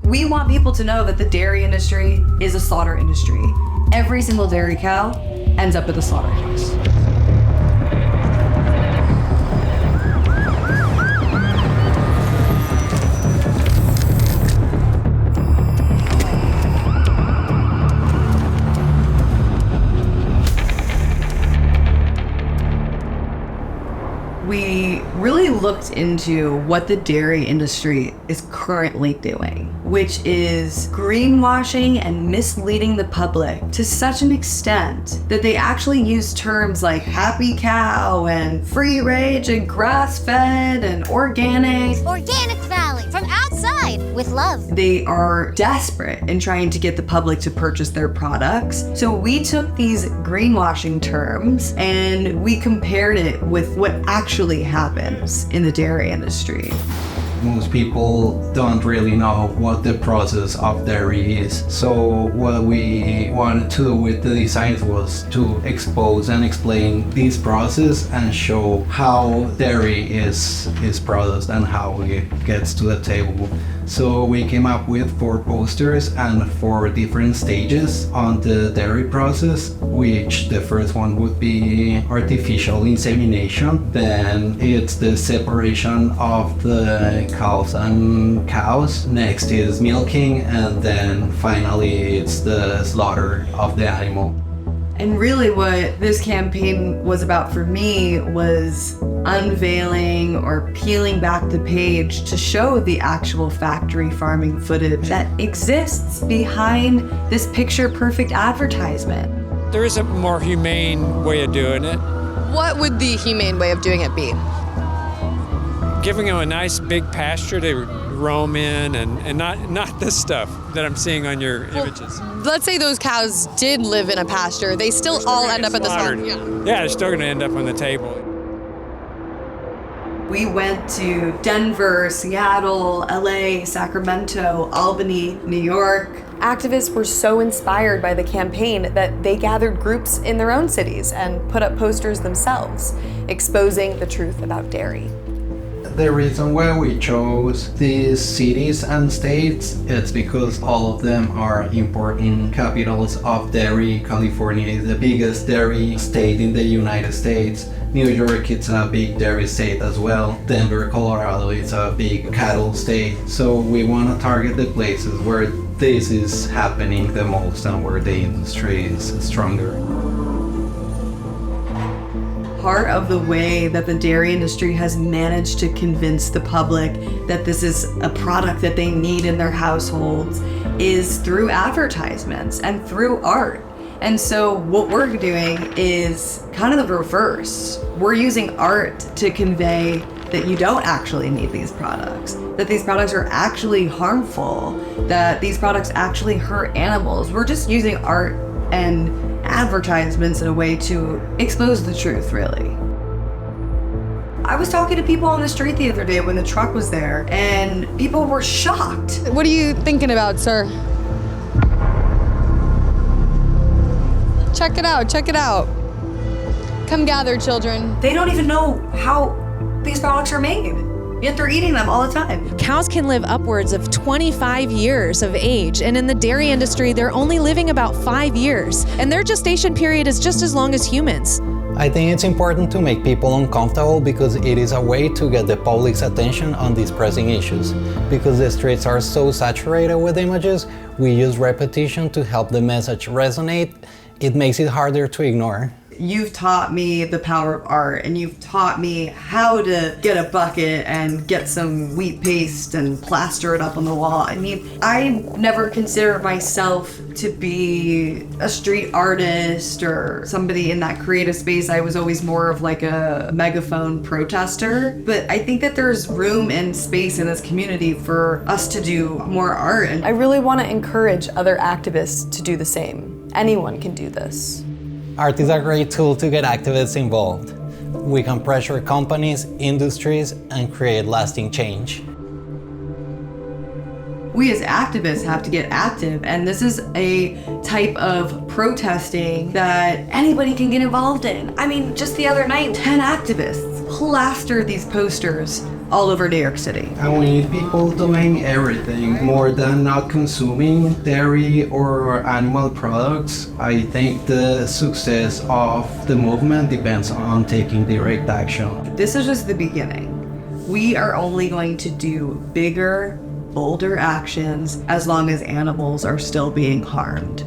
We want people to know that the dairy industry is a slaughter industry. Every single dairy cow ends up at the slaughterhouse. We really looked into what the dairy industry is currently doing, which is greenwashing and misleading the public to such an extent that they actually use terms like happy cow and free range and grass-fed and organic. Organic Valley, from outside with love. They are desperate in trying to get the public to purchase their products. So we took these greenwashing terms and we compared it with what actually happens in the dairy industry. Most people don't really know what the process of dairy is. So what we wanted to do with the designs was to expose and explain this process and show how dairy is produced and how it gets to the table. So we came up with 4 posters and 4 different stages on the dairy process, which the first one would be artificial insemination. Then it's the separation of the calves and cows. Next is milking, and then finally it's the slaughter of the animal. And really what this campaign was about for me was unveiling or peeling back the page to show the actual factory farming footage that exists behind this picture-perfect advertisement. There is a more humane way of doing it. What would the humane way of doing it be? Giving them a nice big pasture to roam in and not this stuff that I'm seeing on your images. Let's say those cows did live in a pasture. They still all end up at the slaughter. Yeah, they're still going to end up on the table. We went to Denver, Seattle, LA, Sacramento, Albany, New York. Activists were so inspired by the campaign that they gathered groups in their own cities and put up posters themselves, exposing the truth about dairy. The reason why we chose these cities and states is because all of them are important capitals of dairy. California is the biggest dairy state in the United States. New York is a big dairy state as well. Denver, Colorado is a big cattle state. So we want to target the places where this is happening the most and where the industry is stronger. Part of the way that the dairy industry has managed to convince the public that this is a product that they need in their households is through advertisements and through art. And so what we're doing is kind of the reverse. We're using art to convey that you don't actually need these products, that these products are actually harmful, that these products actually hurt animals. We're just using art and advertisements in a way to expose the truth, really. I was talking to people on the street the other day when the truck was there, and people were shocked. What are you thinking about, sir? Check it out, check it out. Come gather, children. They don't even know how these products are made, yet they're eating them all the time. Cows can live upwards of 25 years of age, and in the dairy industry, they're only living about 5 years, and their gestation period is just as long as humans. I think it's important to make people uncomfortable because it is a way to get the public's attention on these pressing issues. Because the streets are so saturated with images, we use repetition to help the message resonate. It makes it harder to ignore. You've taught me the power of art, and you've taught me how to get a bucket and get some wheat paste and plaster it up on the wall. I mean, I never considered myself to be a street artist or somebody in that creative space. I was always more of like a megaphone protester. But I think that there's room and space in this community for us to do more art. And I really want to encourage other activists to do the same. Anyone can do this. Art is a great tool to get activists involved. We can pressure companies, industries, and create lasting change. We as activists have to get active, and this is a type of protesting that anybody can get involved in. I mean, just the other night, 10 activists plastered these posters all over New York City. And we need people doing everything more than not consuming dairy or animal products. I think the success of the movement depends on taking direct action. This is just the beginning. We are only going to do bigger, bolder actions as long as animals are still being harmed.